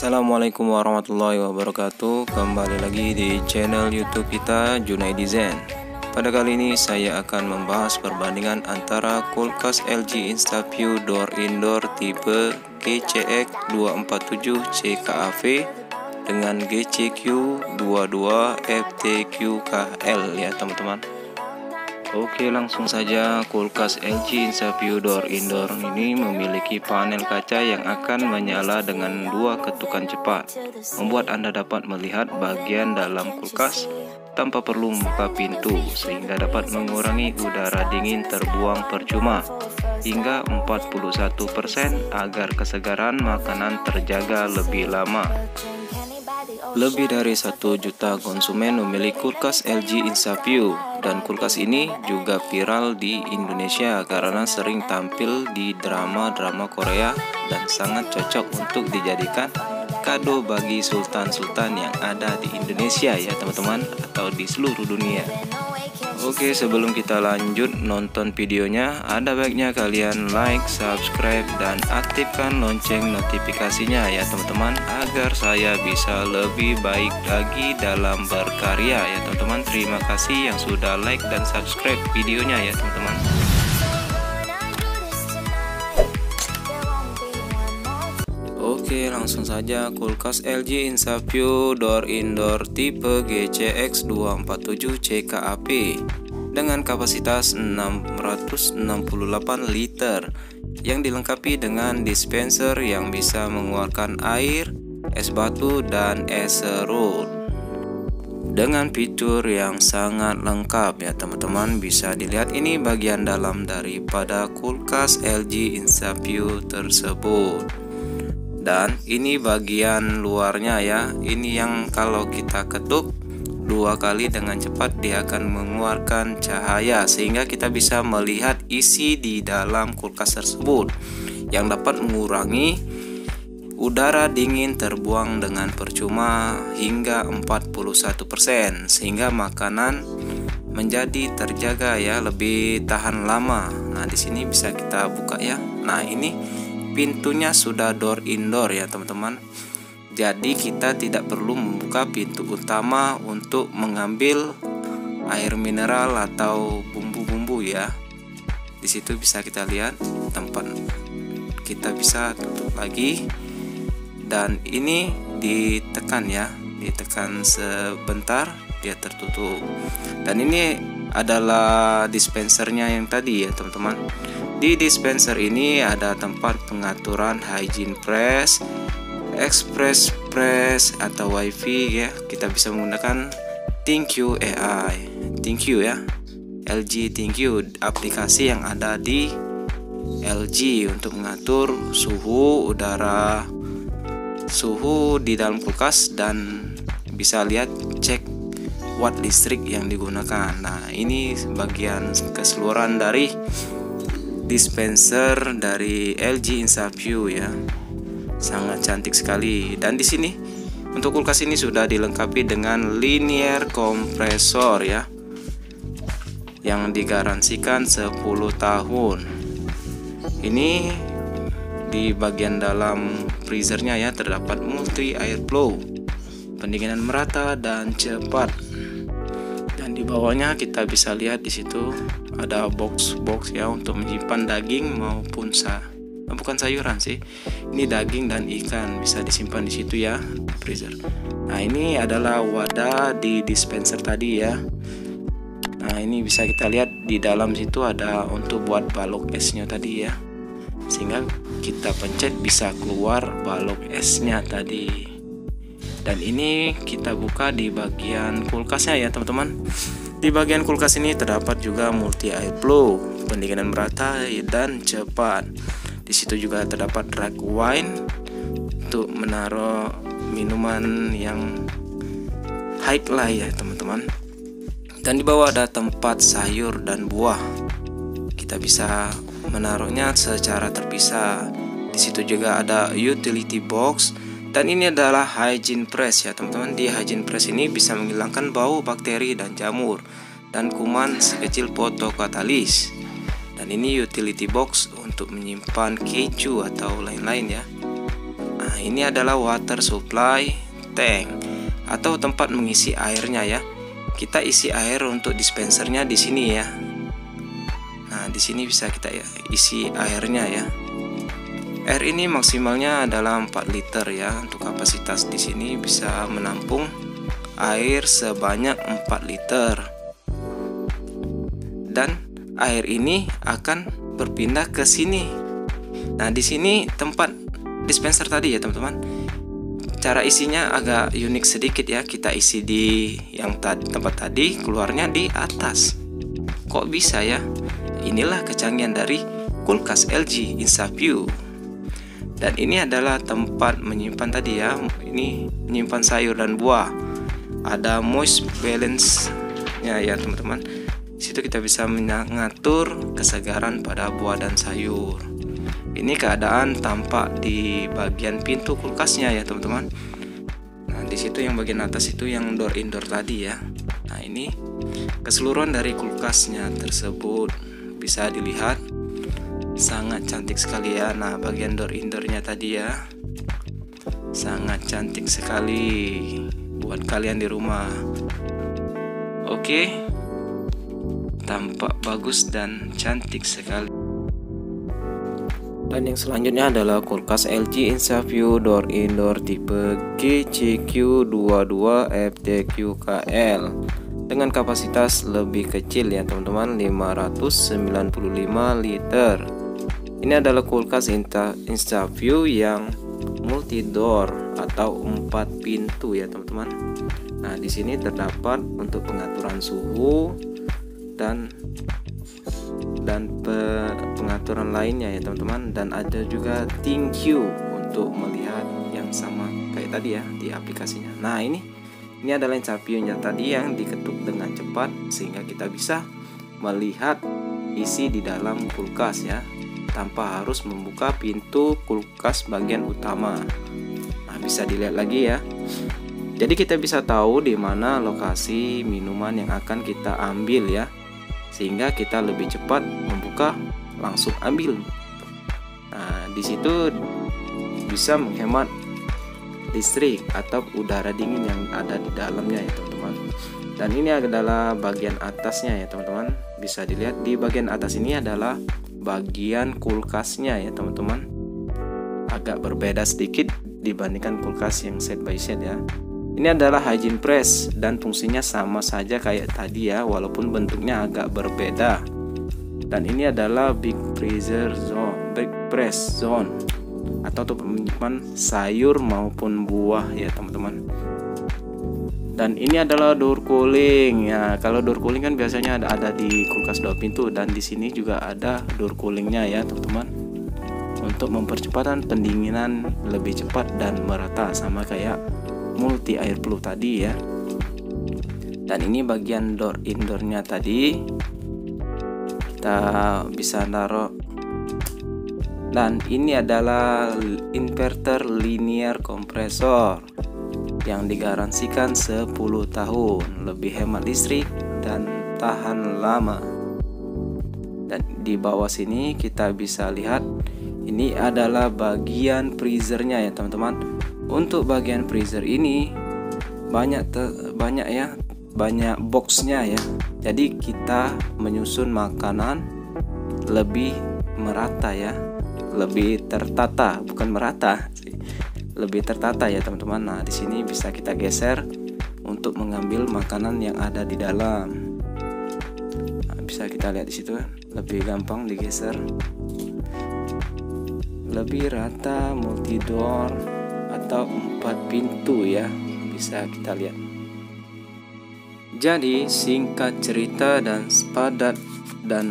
Assalamualaikum warahmatullahi wabarakatuh. Kembali lagi di channel YouTube kita Junaidi Zen. Pada kali ini saya akan membahas perbandingan antara kulkas LG InstaView Door Indoor tipe GCX 247 CKAV dengan GCQ 22 FTQKL ya teman-teman. Oke, langsung saja. Kulkas LG InstaView Door Indoor ini memiliki panel kaca yang akan menyala dengan 2 ketukan cepat, membuat Anda dapat melihat bagian dalam kulkas tanpa perlu membuka pintu, sehingga dapat mengurangi udara dingin terbuang percuma hingga 41% agar kesegaran makanan terjaga lebih lama. Lebih dari 1 juta konsumen memiliki kulkas LG InstaView, dan kulkas ini juga viral di Indonesia karena sering tampil di drama-drama Korea dan sangat cocok untuk dijadikan kado bagi sultan-sultan yang ada di Indonesia ya teman-teman, atau di seluruh dunia. Oke, sebelum kita lanjut nonton videonya, ada baiknya kalian like, subscribe, dan aktifkan lonceng notifikasinya ya teman-teman, agar saya bisa lebih baik lagi dalam berkarya ya teman-teman. Terima kasih yang sudah like dan subscribe videonya ya teman-teman. Oke, langsung saja. Kulkas LG InstaView Door Indoor tipe GCX 247 CKAP dengan kapasitas 668 liter yang dilengkapi dengan dispenser yang bisa mengeluarkan air, es batu, dan es serut. Dengan fitur yang sangat lengkap ya teman-teman. Bisa dilihat ini bagian dalam daripada kulkas LG InstaView tersebut. Dan ini bagian luarnya ya. Ini yang kalau kita ketuk 2 kali dengan cepat dia akan mengeluarkan cahaya, sehingga kita bisa melihat isi di dalam kulkas tersebut, yang dapat mengurangi udara dingin terbuang dengan percuma hingga 41%, sehingga makanan menjadi terjaga ya, lebih tahan lama. Nah, di sini bisa kita buka ya. Nah, ini pintunya sudah door indoor ya teman-teman. Jadi kita tidak perlu membuka pintu utama untuk mengambil air mineral atau bumbu-bumbu ya. Di situ bisa kita lihat tempat, kita bisa tutup lagi, dan ini ditekan ya, ditekan sebentar dia tertutup. Dan ini adalah dispensernya yang tadi ya teman-teman. Di dispenser ini ada tempat pengaturan hygiene press, express press, atau wifi ya. Kita bisa menggunakan ThinQ AI, ThinQ ya, LG ThinQ, aplikasi yang ada di LG untuk mengatur suhu udara, suhu di dalam kulkas, dan bisa lihat cek watt listrik yang digunakan. Nah, ini bagian keseluruhan dari dispenser dari LG InstaView ya. Sangat cantik sekali. Dan di sini untuk kulkas ini sudah dilengkapi dengan linear kompresor ya, yang digaransikan 10 tahun. Ini di bagian dalam freezernya ya terdapat multi airflow, pendinginan merata dan cepat. Dan di bawahnya kita bisa lihat di situ ada box ya untuk menyimpan daging maupun bukan sayuran sih. Ini daging dan ikan bisa disimpan di situ ya, freezer. Nah, ini adalah wadah di dispenser tadi ya. Nah, ini bisa kita lihat di dalam situ ada untuk buat balok esnya tadi ya. Sehingga kita pencet bisa keluar balok esnya tadi. Dan ini kita buka di bagian kulkasnya ya teman-teman. Di bagian kulkas ini terdapat juga multi airflow, pendinginan merata dan cepat. Di situ juga terdapat rack wine untuk menaruh minuman yang high lah ya teman-teman. Dan di bawah ada tempat sayur dan buah. Kita bisa menaruhnya secara terpisah. Di situ juga ada utility box. Dan ini adalah hygiene press ya teman-teman. Di hygiene press ini bisa menghilangkan bau bakteri dan jamur dan kuman sekecil fotokatalis. Dan ini utility box untuk menyimpan keju atau lain-lain ya. Nah, ini adalah water supply tank atau tempat mengisi airnya ya. Kita isi air untuk dispensernya di sini ya. Nah, di sini bisa kita isi airnya ya. Air ini maksimalnya adalah 4 liter ya. Untuk kapasitas di sini bisa menampung air sebanyak 4 liter. Dan air ini akan berpindah ke sini. Nah, di sini tempat dispenser tadi ya, teman-teman. Cara isinya agak unik sedikit ya. Kita isi di yang tempat tadi, keluarnya di atas. Kok bisa ya? Inilah kecanggihan dari kulkas LG InstaView. Dan ini adalah tempat menyimpan tadi ya. Ini menyimpan sayur dan buah. Ada moist balance-nya ya, teman-teman. Di situ kita bisa mengatur kesegaran pada buah dan sayur. Ini keadaan tampak di bagian pintu kulkasnya ya, teman-teman. Nah, di situ yang bagian atas itu yang door indoor tadi ya. Nah, ini keseluruhan dari kulkasnya tersebut bisa dilihat. Sangat cantik sekali ya. Nah, bagian door indoornya tadi ya, sangat cantik sekali buat kalian di rumah. Oke, tampak bagus dan cantik sekali. Dan yang selanjutnya adalah kulkas LG InstaView door indoor tipe GCQ22 FTQKL dengan kapasitas lebih kecil ya, teman-teman, 595 liter. Ini adalah kulkas InstaView yang multi door atau 4 pintu ya, teman-teman. Nah, di sini terdapat untuk pengaturan suhu dan pengaturan lainnya ya, teman-teman. Dan ada juga ThinQ untuk melihat yang sama kayak tadi ya di aplikasinya. Nah, ini adalah InstaView-nya tadi yang diketuk dengan cepat sehingga kita bisa melihat isi di dalam kulkas ya, tanpa harus membuka pintu kulkas bagian utama. Nah, bisa dilihat lagi ya. Jadi kita bisa tahu di mana lokasi minuman yang akan kita ambil ya, sehingga kita lebih cepat membuka, langsung ambil. Nah, di situ bisa menghemat listrik atau udara dingin yang ada di dalamnya ya, teman-teman. Dan ini adalah bagian atasnya ya, teman-teman. Bisa dilihat di bagian atas ini adalah bagian kulkasnya ya, teman-teman. Agak berbeda sedikit dibandingkan kulkas yang set by set ya. Ini adalah hygiene press dan fungsinya sama saja kayak tadi ya, walaupun bentuknya agak berbeda. Dan ini adalah big freezer zone, big press zone atau untuk menyimpan sayur maupun buah ya, teman-teman. Dan ini adalah door cooling ya. Kalau door cooling kan biasanya ada di kulkas 2 pintu, dan di sini juga ada door coolingnya ya, teman-teman, untuk mempercepat pendinginan lebih cepat dan merata sama kayak multi air flow tadi ya. Dan ini bagian door indoornya tadi, kita bisa taruh. Dan ini adalah inverter linear kompresor yang digaransikan 10 tahun, lebih hemat listrik dan tahan lama. Dan di bawah sini kita bisa lihat ini adalah bagian freezernya ya, teman-teman. Untuk bagian freezer ini banyak boxnya ya. Jadi kita menyusun makanan lebih merata ya, lebih tertata, bukan merata sih, lebih tertata ya, teman-teman. Nah, di sini bisa kita geser untuk mengambil makanan yang ada di dalam. Nah, bisa kita lihat di situ, lebih gampang digeser, lebih rata, multi door atau 4 pintu ya, bisa kita lihat. Jadi singkat cerita dan padat dan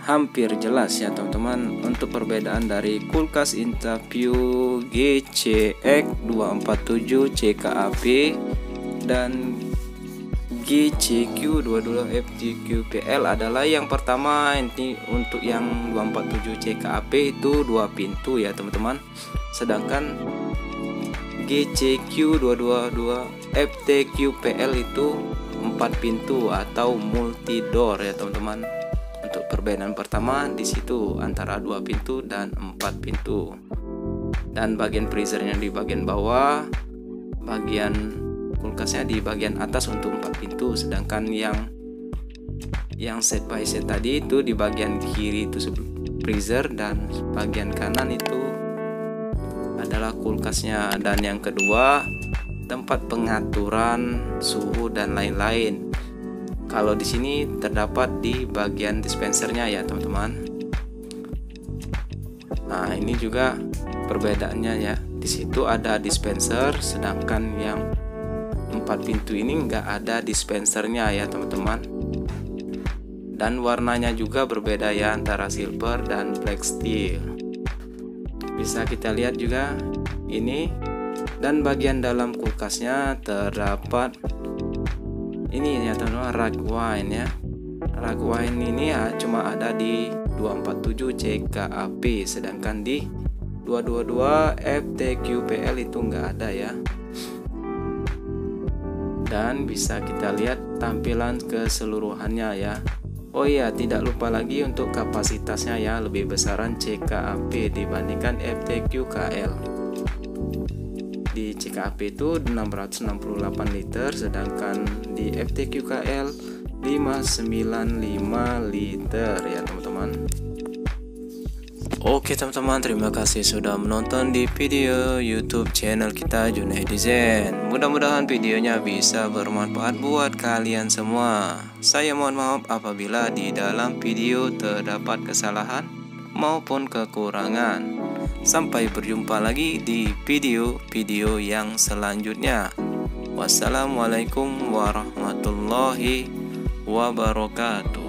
hampir jelas ya, teman-teman, untuk perbedaan dari kulkas InstaView GCX247 CKAP dan GCQ22 FTQPL adalah yang pertama. Ini untuk yang 247 CKAP itu 2 pintu ya, teman-teman. Sedangkan GCQ222 FTQPL itu 4 pintu atau multi door ya, teman-teman. Untuk perbedaan pertama di situ antara 2 pintu dan 4 pintu. Dan bagian freezernya di bagian bawah, bagian kulkasnya di bagian atas untuk 4 pintu, sedangkan yang set by set tadi itu di bagian kiri itu freezer dan bagian kanan itu adalah kulkasnya. Dan yang kedua, tempat pengaturan suhu dan lain-lain. Kalau di sini terdapat di bagian dispensernya ya teman-teman. Nah, ini juga perbedaannya ya. Di situ ada dispenser, sedangkan yang 4 pintu ini enggak ada dispensernya ya teman-teman. Dan warnanya juga berbeda ya, antara silver dan black steel. Bisa kita lihat juga ini. Dan bagian dalam kulkasnya terdapat ini ya teman-teman, rag wine ya. Rag wine ini ya cuma ada di 247 CKAP, sedangkan di 222 FTQPL itu enggak ada ya. Dan bisa kita lihat tampilan keseluruhannya ya. Oh iya, tidak lupa lagi untuk kapasitasnya ya, lebih besaran CKAP dibandingkan FTQKL. Di CKAP itu 668 liter, sedangkan di FTQKL 595 liter ya teman-teman. Oke teman-teman, terima kasih sudah menonton di video YouTube channel kita Junaidizen. Mudah-mudahan videonya bisa bermanfaat buat kalian semua. Saya mohon maaf apabila di dalam video terdapat kesalahan maupun kekurangan. Sampai berjumpa lagi di video-video yang selanjutnya. Wassalamualaikum warahmatullahi wabarakatuh.